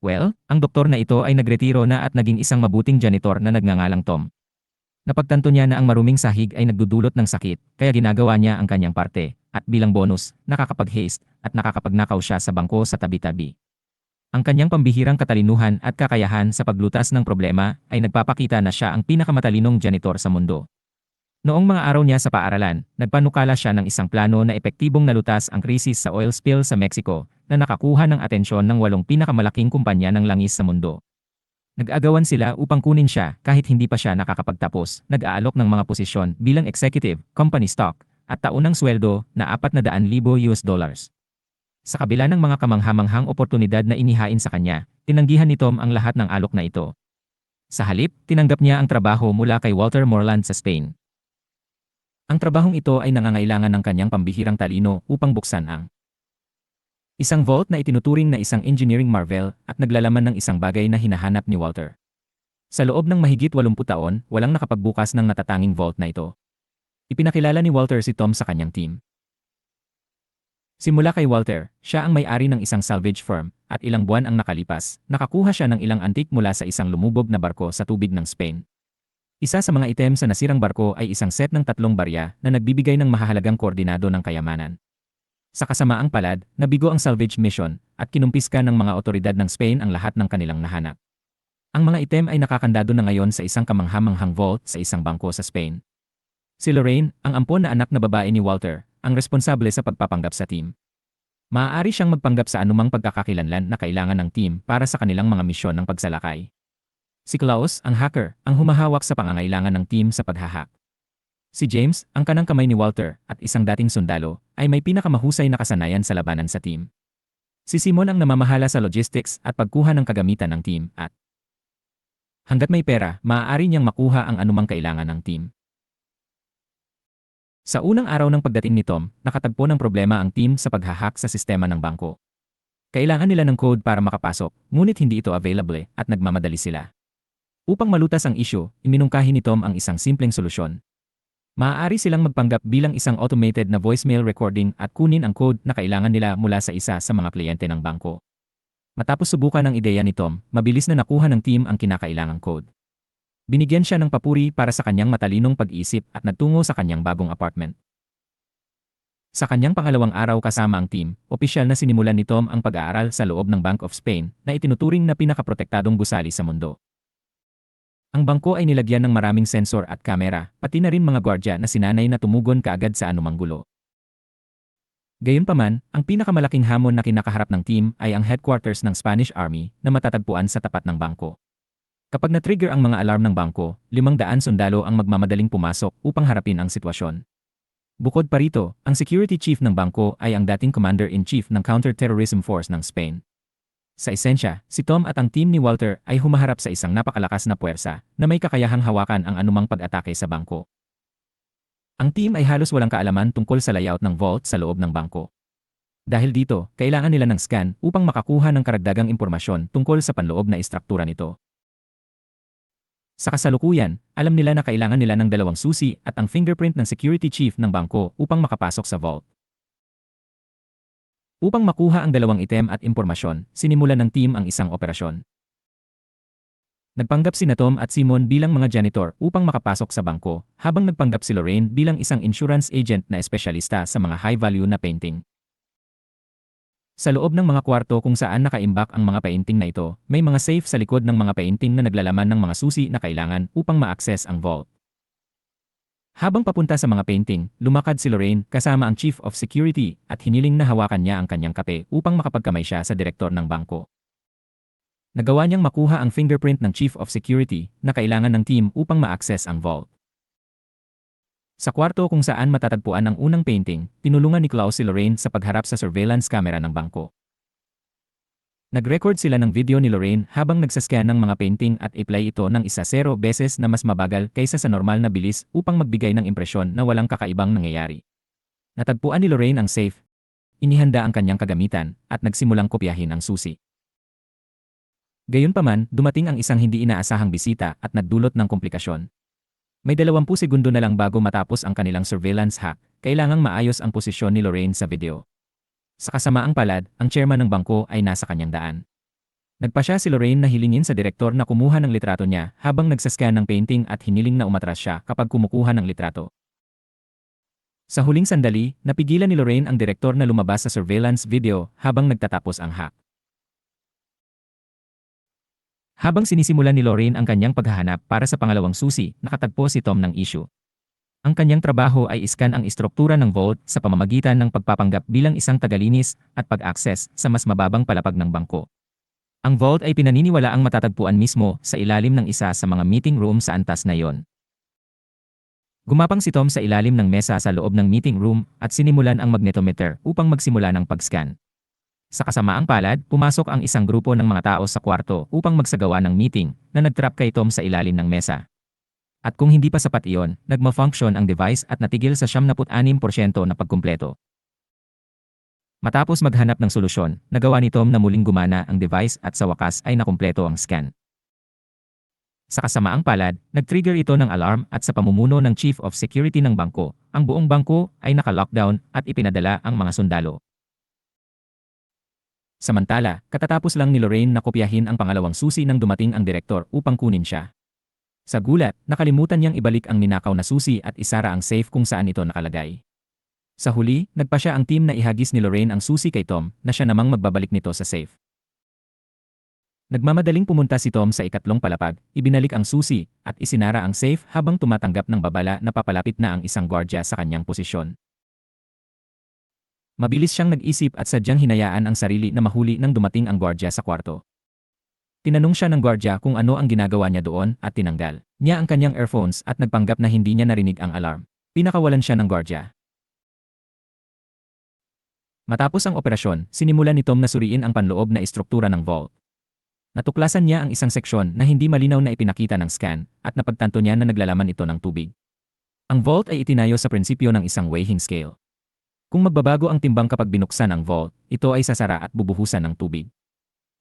Well, ang doktor na ito ay nagretiro na at naging isang mabuting janitor na nagngangalang Tom. Napagtanto niya na ang maruming sahig ay nagdudulot ng sakit, kaya ginagawa niya ang kanyang parte, at bilang bonus, nakakapag-haste at nakakapagnakaw siya sa bangko sa tabi-tabi. Ang kanyang pambihirang katalinuhan at kakayahan sa paglutas ng problema ay nagpapakita na siya ang pinakamatalinong janitor sa mundo. Noong mga araw niya sa paaralan, nagpanukala siya ng isang plano na epektibong nalutas ang krisis sa oil spill sa Mexico na nakakuha ng atensyon ng 8 pinakamalaking kumpanya ng langis sa mundo. Nag-agawan sila upang kunin siya kahit hindi pa siya nakakapagtapos, nag-aalok ng mga posisyon bilang executive, company stock, at taunang sweldo na $400,000. Sa kabila ng mga kamanghamanghang oportunidad na inihain sa kanya, tinanggihan ni Tom ang lahat ng alok na ito. Sa halip, tinanggap niya ang trabaho mula kay Walter Moreland sa Spain. Ang trabahong ito ay nangangailangan ng kanyang pambihirang talino upang buksan ang isang vault na itinuturing na isang engineering marvel at naglalaman ng isang bagay na hinahanap ni Walter. Sa loob ng mahigit 80 taon, walang nakapagbukas ng natatanging vault na ito. Ipinakilala ni Walter si Tom sa kanyang team. Simula kay Walter, siya ang may-ari ng isang salvage firm at ilang buwan ang nakalipas, nakakuha siya ng ilang antik mula sa isang lumubog na barko sa tubig ng Spain. Isa sa mga item sa nasirang barko ay isang set ng 3 barya na nagbibigay ng mahahalagang koordinado ng kayamanan. Sa kasamaang palad, nabigo ang salvage mission at kinumpiska ng mga otoridad ng Spain ang lahat ng kanilang nahanap. Ang mga item ay nakakandado na ngayon sa isang kamanghamanghang vault sa isang bangko sa Spain. Si Lorraine, ang ampon na anak na babae ni Walter, ang responsable sa pagpapanggap sa team. Maaari siyang magpanggap sa anumang pagkakakilanlan na kailangan ng team para sa kanilang mga misyon ng pagsalakay. Si Klaus, ang hacker, ang humahawak sa pangangailangan ng team sa paghahack. Si James, ang kanang kamay ni Walter at isang dating sundalo, ay may pinakamahusay na kasanayan sa labanan sa team. Si Simon ang namamahala sa logistics at pagkuha ng kagamitan ng team at hanggat may pera, maaari niyang makuha ang anumang kailangan ng team. Sa unang araw ng pagdating ni Tom, nakatagpo ng problema ang team sa paghahack sa sistema ng bangko. Kailangan nila ng code para makapasok, ngunit hindi ito available at nagmamadali sila. Upang malutas ang issue, iminungkahi ni Tom ang isang simpleng solusyon. Maaari silang magpanggap bilang isang automated na voicemail recording at kunin ang code na kailangan nila mula sa isa sa mga kliyente ng bangko. Matapos subukan ang ideya ni Tom, mabilis na nakuha ng team ang kinakailangang code. Binigyan siya ng papuri para sa kanyang matalinong pag-iisip at nagtungo sa kanyang bagong apartment. Sa kanyang pangalawang araw kasama ang team, opisyal na sinimulan ni Tom ang pag-aaral sa loob ng Bank of Spain na itinuturing na pinakaprotektadong gusali sa mundo. Ang bangko ay nilagyan ng maraming sensor at kamera, pati na rin mga gwardya na sinanay na tumugon kaagad sa anumang gulo. Gayunpaman, ang pinakamalaking hamon na kinakaharap ng team ay ang headquarters ng Spanish Army na matatagpuan sa tapat ng bangko. Kapag na-trigger ang mga alarm ng bangko, 500 sundalo ang magmamadaling pumasok upang harapin ang sitwasyon. Bukod pa rito, ang security chief ng bangko ay ang dating commander-in-chief ng counter-terrorism force ng Spain. Sa esensya, si Tom at ang team ni Walter ay humaharap sa isang napakalakas na puwersa na may kakayahang hawakan ang anumang pag-atake sa bangko. Ang team ay halos walang kaalaman tungkol sa layout ng vault sa loob ng bangko. Dahil dito, kailangan nila ng scan upang makakuha ng karagdagang impormasyon tungkol sa panloob na istruktura nito. Sa kasalukuyan, alam nila na kailangan nila ng 2 susi at ang fingerprint ng security chief ng bangko upang makapasok sa vault. Upang makuha ang 2 item at impormasyon, sinimulan ng team ang isang operasyon. Nagpanggap sina Tom at Simon bilang mga janitor upang makapasok sa bangko, habang nagpanggap si Lorraine bilang isang insurance agent na espesyalista sa mga high-value na painting. Sa loob ng mga kwarto kung saan nakaimbak ang mga painting na ito, may mga safe sa likod ng mga painting na naglalaman ng mga susi na kailangan upang ma-access ang vault. Habang papunta sa mga painting, lumakad si Lorraine kasama ang Chief of Security at hiniling na hawakan niya ang kanyang kape upang makapagkamay siya sa direktor ng bangko. Nagawa niyang makuha ang fingerprint ng Chief of Security na kailangan ng team upang ma-access ang vault. Sa kwarto kung saan matatagpuan ang unang painting, tinulungan ni Klaus si Lorraine sa pagharap sa surveillance camera ng bangko. Nag-record sila ng video ni Lorraine habang nagsascan ng mga painting at i-play ito ng 10 beses na mas mabagal kaysa sa normal na bilis upang magbigay ng impresyon na walang kakaibang nangyayari. Natagpuan ni Lorraine ang safe, inihanda ang kanyang kagamitan, at nagsimulang kopyahin ang susi. Gayunpaman, dumating ang isang hindi inaasahang bisita at nagdulot ng komplikasyon. May 20 segundo na lang bago matapos ang kanilang surveillance hack, kailangang maayos ang posisyon ni Lorraine sa video. Sa kasamaang palad, ang chairman ng bangko ay nasa kanyang daan. Nagpasya si Lorraine na hilingin sa direktor na kumuha ng litrato niya habang nagsascan ng painting at hiniling na umatras siya kapag kumukuha ng litrato. Sa huling sandali, napigilan ni Lorraine ang direktor na lumabas sa surveillance video habang nagtatapos ang hack. Habang sinisimulan ni Lorraine ang kanyang paghahanap para sa pangalawang susi, nakatagpo si Tom ng issue. Ang kanyang trabaho ay iskan ang istruktura ng vault sa pamamagitan ng pagpapanggap bilang isang tagalinis at pag-access sa mas mababang palapag ng bangko. Ang vault ay pinaniniwalaang matatagpuan mismo sa ilalim ng isa sa mga meeting room sa antas na iyon. Gumapang si Tom sa ilalim ng mesa sa loob ng meeting room at sinimulan ang magnetometer upang magsimula ng pag-scan. Sa kasamaang palad, pumasok ang isang grupo ng mga tao sa kwarto upang magsagawa ng meeting na nag-trap kay Tom sa ilalim ng mesa. At kung hindi pa sapat iyon, nagma-function ang device at natigil sa 76% na pagkumpleto. Matapos maghanap ng solusyon, nagawa ni Tom na muling gumana ang device at sa wakas ay nakumpleto ang scan. Sa kasamaang palad, nag-trigger ito ng alarm at sa pamumuno ng Chief of Security ng bangko, ang buong bangko ay naka-lockdown at ipinadala ang mga sundalo. Samantala, katatapos lang ni Lorraine na kopyahin ang pangalawang susi nang dumating ang direktor upang kunin siya. Sa gulat, nakalimutan niyang ibalik ang ninakaw na susi at isara ang safe kung saan ito nakalagay. Sa huli, nagpasya ang team na ihagis ni Lorraine ang susi kay Tom na siya namang magbabalik nito sa safe. Nagmamadaling pumunta si Tom sa ikatlong palapag, ibinalik ang susi at isinara ang safe habang tumatanggap ng babala na papalapit na ang isang gwardiya sa kanyang posisyon. Mabilis siyang nag-isip at sadyang hinayaan ang sarili na mahuli nang dumating ang gwardiya sa kwarto. Tinanong siya ng gwardiya kung ano ang ginagawa niya doon at tinanggal niya ang kanyang earphones at nagpanggap na hindi niya narinig ang alarm. Pinakawalan siya ng gwardiya. Matapos ang operasyon, sinimulan ni Tom na suriin ang panloob na istruktura ng vault. Natuklasan niya ang isang seksyon na hindi malinaw na ipinakita ng scan at napagtanto niya na naglalaman ito ng tubig. Ang vault ay itinayo sa prinsipyo ng isang weighing scale. Kung magbabago ang timbang kapag binuksan ang vault, ito ay sasara at bubuhusan ng tubig.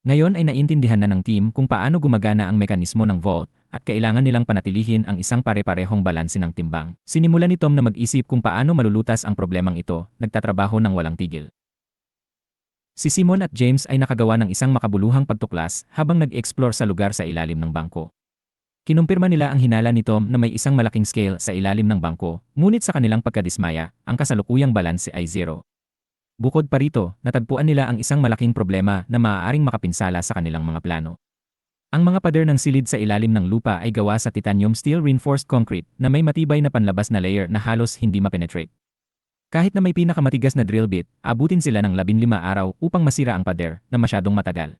Ngayon ay naintindihan na ng team kung paano gumagana ang mekanismo ng vault at kailangan nilang panatilihin ang isang pare-parehong balanse ng timbang. Sinimulan ni Tom na mag-isip kung paano malulutas ang problemang ito, nagtatrabaho ng walang tigil. Si Simon at James ay nakagawa ng isang makabuluhang pagtuklas habang nag-explore sa lugar sa ilalim ng bangko. Kinumpirma nila ang hinala ni Tom na may isang malaking scale sa ilalim ng bangko, ngunit sa kanilang pagkadismaya, ang kasalukuyang balanse ay 0. Bukod pa rito, natagpuan nila ang isang malaking problema na maaaring makapinsala sa kanilang mga plano. Ang mga pader ng silid sa ilalim ng lupa ay gawa sa titanium steel reinforced concrete na may matibay na panlabas na layer na halos hindi mapenetrate. Kahit na may pinakamatigas na drill bit, abutin sila ng 15 araw upang masira ang pader na masyadong matagal.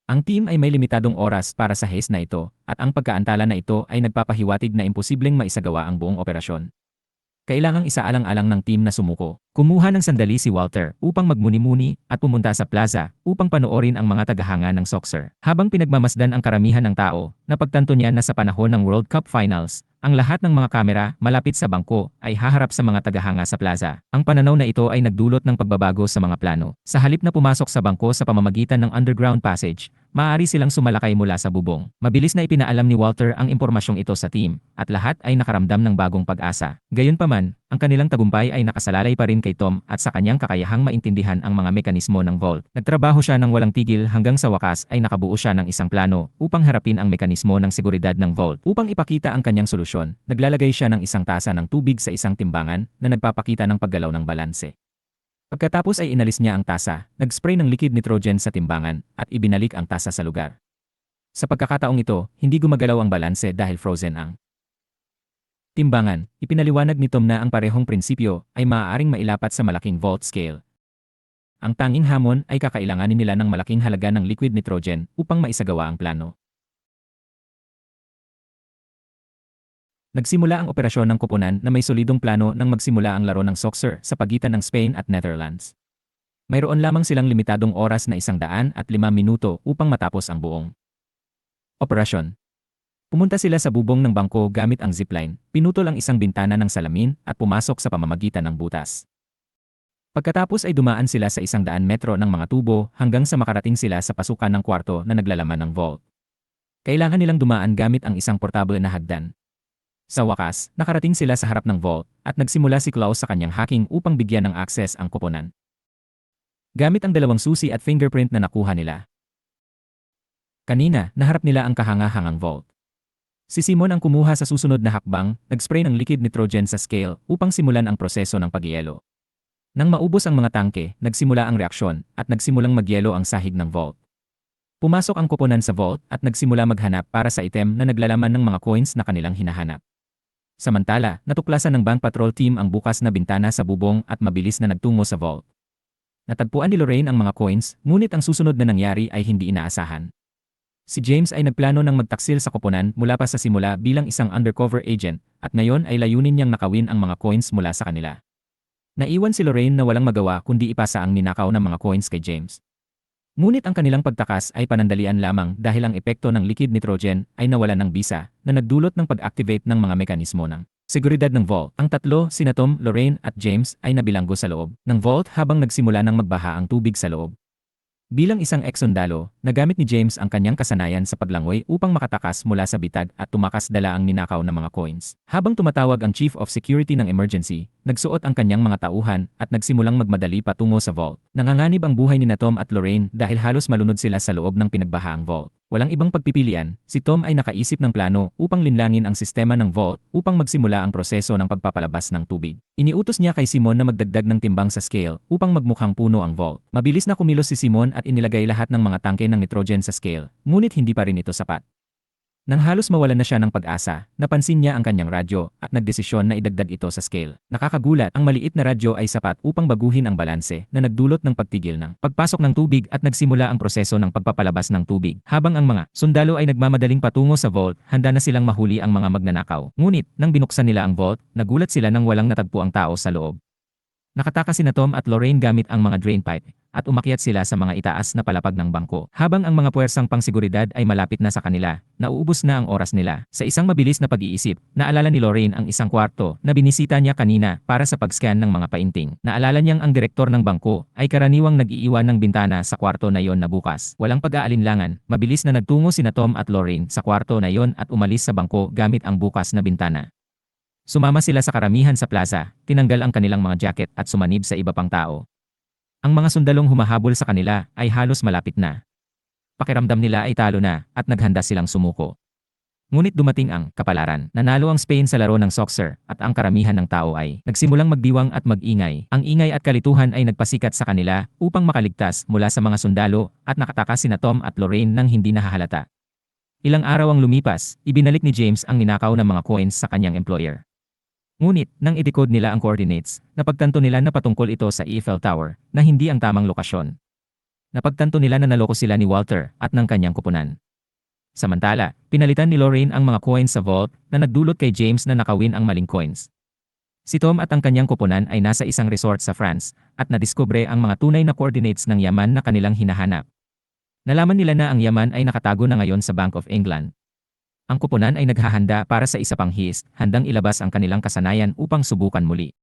Ang team ay may limitadong oras para sa heist na ito at ang pagkaantala na ito ay nagpapahiwatig na imposibleng maisagawa ang buong operasyon. Kailangang isaalang-alang ng team na sumuko. Kumuha ng sandali si Walter upang magmuni-muni at pumunta sa plaza upang panoorin ang mga tagahanga ng soccer. Habang pinagmamasdan ang karamihan ng tao, napagtanto niya na sa panahon ng World Cup Finals, ang lahat ng mga kamera malapit sa bangko ay haharap sa mga tagahanga sa plaza. Ang pananaw na ito ay nagdulot ng pagbabago sa mga plano. Sa halip na pumasok sa bangko sa pamamagitan ng underground passage, maaari silang sumalakay mula sa bubong. Mabilis na ipinaalam ni Walter ang impormasyong ito sa team, at lahat ay nakaramdam ng bagong pag-asa. Gayunpaman, ang kanilang tagumpay ay nakasalalay pa rin kay Tom at sa kanyang kakayahang maintindihan ang mga mekanismo ng vault. Nagtrabaho siya ng walang tigil hanggang sa wakas ay nakabuo siya ng isang plano upang harapin ang mekanismo ng seguridad ng vault. Upang ipakita ang kanyang solusyon, naglalagay siya ng isang tasa ng tubig sa isang timbangan na nagpapakita ng paggalaw ng balanse. Pagkatapos ay inalis niya ang tasa, nag-spray ng liquid nitrogen sa timbangan at ibinalik ang tasa sa lugar. Sa pagkakataong ito, hindi gumagalaw ang balanse dahil frozen ang timbangan. Ipinaliwanag ni Tom na ang parehong prinsipyo ay maaaring mailapat sa malaking vault scale. Ang tanging hamon ay kakailanganin nila ng malaking halaga ng liquid nitrogen upang maisagawa ang plano. Nagsimula ang operasyon ng koponan na may solidong plano nang magsimula ang laro ng soccer sa pagitan ng Spain at Netherlands. Mayroon lamang silang limitadong oras na 105 minuto upang matapos ang buong operasyon. Pumunta sila sa bubong ng bangko gamit ang zipline, pinutol ang isang bintana ng salamin at pumasok sa pamamagitan ng butas. Pagkatapos ay dumaan sila sa 100 metro ng mga tubo hanggang sa makarating sila sa pasukan ng kwarto na naglalaman ng vault. Kailangan nilang dumaan gamit ang isang portable na hagdan. Sa wakas, nakarating sila sa harap ng vault at nagsimula si Klaus sa kanyang hacking upang bigyan ng access ang koponan. Gamit ang dalawang susi at fingerprint na nakuha nila, Kanina, naharap nila ang kahanga-hangang vault. Si Simon ang kumuha sa susunod na hakbang, nag-spray ng liquid nitrogen sa scale upang simulan ang proseso ng pagyelo. Nang maubos ang mga tangke, nagsimula ang reaksyon at nagsimulang magyelo ang sahig ng vault. Pumasok ang koponan sa vault at nagsimula maghanap para sa item na naglalaman ng mga coins na kanilang hinahanap. Samantala, natuklasan ng Bank Patrol Team ang bukas na bintana sa bubong at mabilis na nagtungo sa vault. Natagpuan ni Lorraine ang mga coins, ngunit ang susunod na nangyari ay hindi inaasahan. Si James ay nagplano ng magtaksil sa koponan mula pa sa simula bilang isang undercover agent at ngayon ay layunin niyang nakawin ang mga coins mula sa kanila. Naiwan si Lorraine na walang magawa kundi ipasa ang ninakaw ng mga coins kay James. Ngunit ang kanilang pagtakas ay panandalian lamang dahil ang epekto ng liquid nitrogen ay nawalan ng bisa na nagdulot ng pag-activate ng mga mekanismo ng seguridad ng vault. Ang tatlo, sina Tom, Lorraine at James ay nabilanggo sa loob ng vault habang nagsimula ng magbaha ang tubig sa loob. Bilang isang ex-sundalo, nagamit ni James ang kanyang kasanayan sa paglangoy upang makatakas mula sa bitag at tumakas dala ang ninakaw ng mga coins. Habang tumatawag ang Chief of Security ng emergency, nagsuot ang kanyang mga tauhan at nagsimulang magmadali patungo sa vault. Nanganganib ang buhay ni Tom at Lorraine dahil halos malunod sila sa loob ng pinagbahaang vault. Walang ibang pagpipilian, si Tom ay nakaisip ng plano upang linlangin ang sistema ng vault upang magsimula ang proseso ng pagpapalabas ng tubig. Iniutos niya kay Simon na magdagdag ng timbang sa scale upang magmukhang puno ang vault. Mabilis na kumilos si Simon at inilagay lahat ng mga tangke ng nitrogen sa scale, ngunit hindi pa rin ito sapat. Nang halos mawalan na siya ng pag-asa, napansin niya ang kanyang radyo at nagdesisyon na idagdag ito sa scale. Nakakagulat, ang maliit na radyo ay sapat upang baguhin ang balanse na nagdulot ng pagtigil ng pagpasok ng tubig at nagsimula ang proseso ng pagpapalabas ng tubig. Habang ang mga sundalo ay nagmamadaling patungo sa vault, handa na silang mahuli ang mga magnanakaw. Ngunit, nang binuksan nila ang vault, nagulat sila nang walang natagpo ang tao sa loob. Nakatakas sina Tom at Lorraine gamit ang mga drain pipe at umakyat sila sa mga itaas na palapag ng bangko. Habang ang mga puwersang pangsiguridad ay malapit na sa kanila, nauubos na ang oras nila. Sa isang mabilis na pag-iisip, naalala ni Lorraine ang isang kwarto na binisita niya kanina para sa pag-scan ng mga painting. Naalala niyang ang direktor ng bangko ay karaniwang nag-iiwan ng bintana sa kwarto na yon na bukas. Walang pag-aalinlangan, mabilis na nagtungo sina Tom at Lorraine sa kwarto na yon at umalis sa bangko gamit ang bukas na bintana. Sumama sila sa karamihan sa plaza, tinanggal ang kanilang mga jacket at sumanib sa iba pang tao. Ang mga sundalong humahabol sa kanila ay halos malapit na. Pakiramdam nila ay talo na at naghanda silang sumuko. Ngunit dumating ang kapalaran. Nanalo ang Spain sa laro ng soccer at ang karamihan ng tao ay nagsimulang magdiwang at mag-ingay. Ang ingay at kalituhan ay nagpasikat sa kanila upang makaligtas mula sa mga sundalo at nakatakas sina Tom at Lorraine nang hindi nahahalata. Ilang araw ang lumipas, ibinalik ni James ang ninakaw ng mga coins sa kanyang employer. Ngunit, nang i-decode nila ang coordinates, napagtanto nila na patungkol ito sa Eiffel Tower, na hindi ang tamang lokasyon. Napagtanto nila na naloko sila ni Walter at ng kanyang kupunan. Samantala, pinalitan ni Lorraine ang mga coins sa vault na nagdulot kay James na nakawin ang maling coins. Si Tom at ang kanyang kupunan ay nasa isang resort sa France at nadiskubre ang mga tunay na coordinates ng yaman na kanilang hinahanap. Nalaman nila na ang yaman ay nakatago na ngayon sa Bank of England. Ang kupunan ay naghahanda para sa isa pang heist, handang ilabas ang kanilang kasanayan upang subukan muli.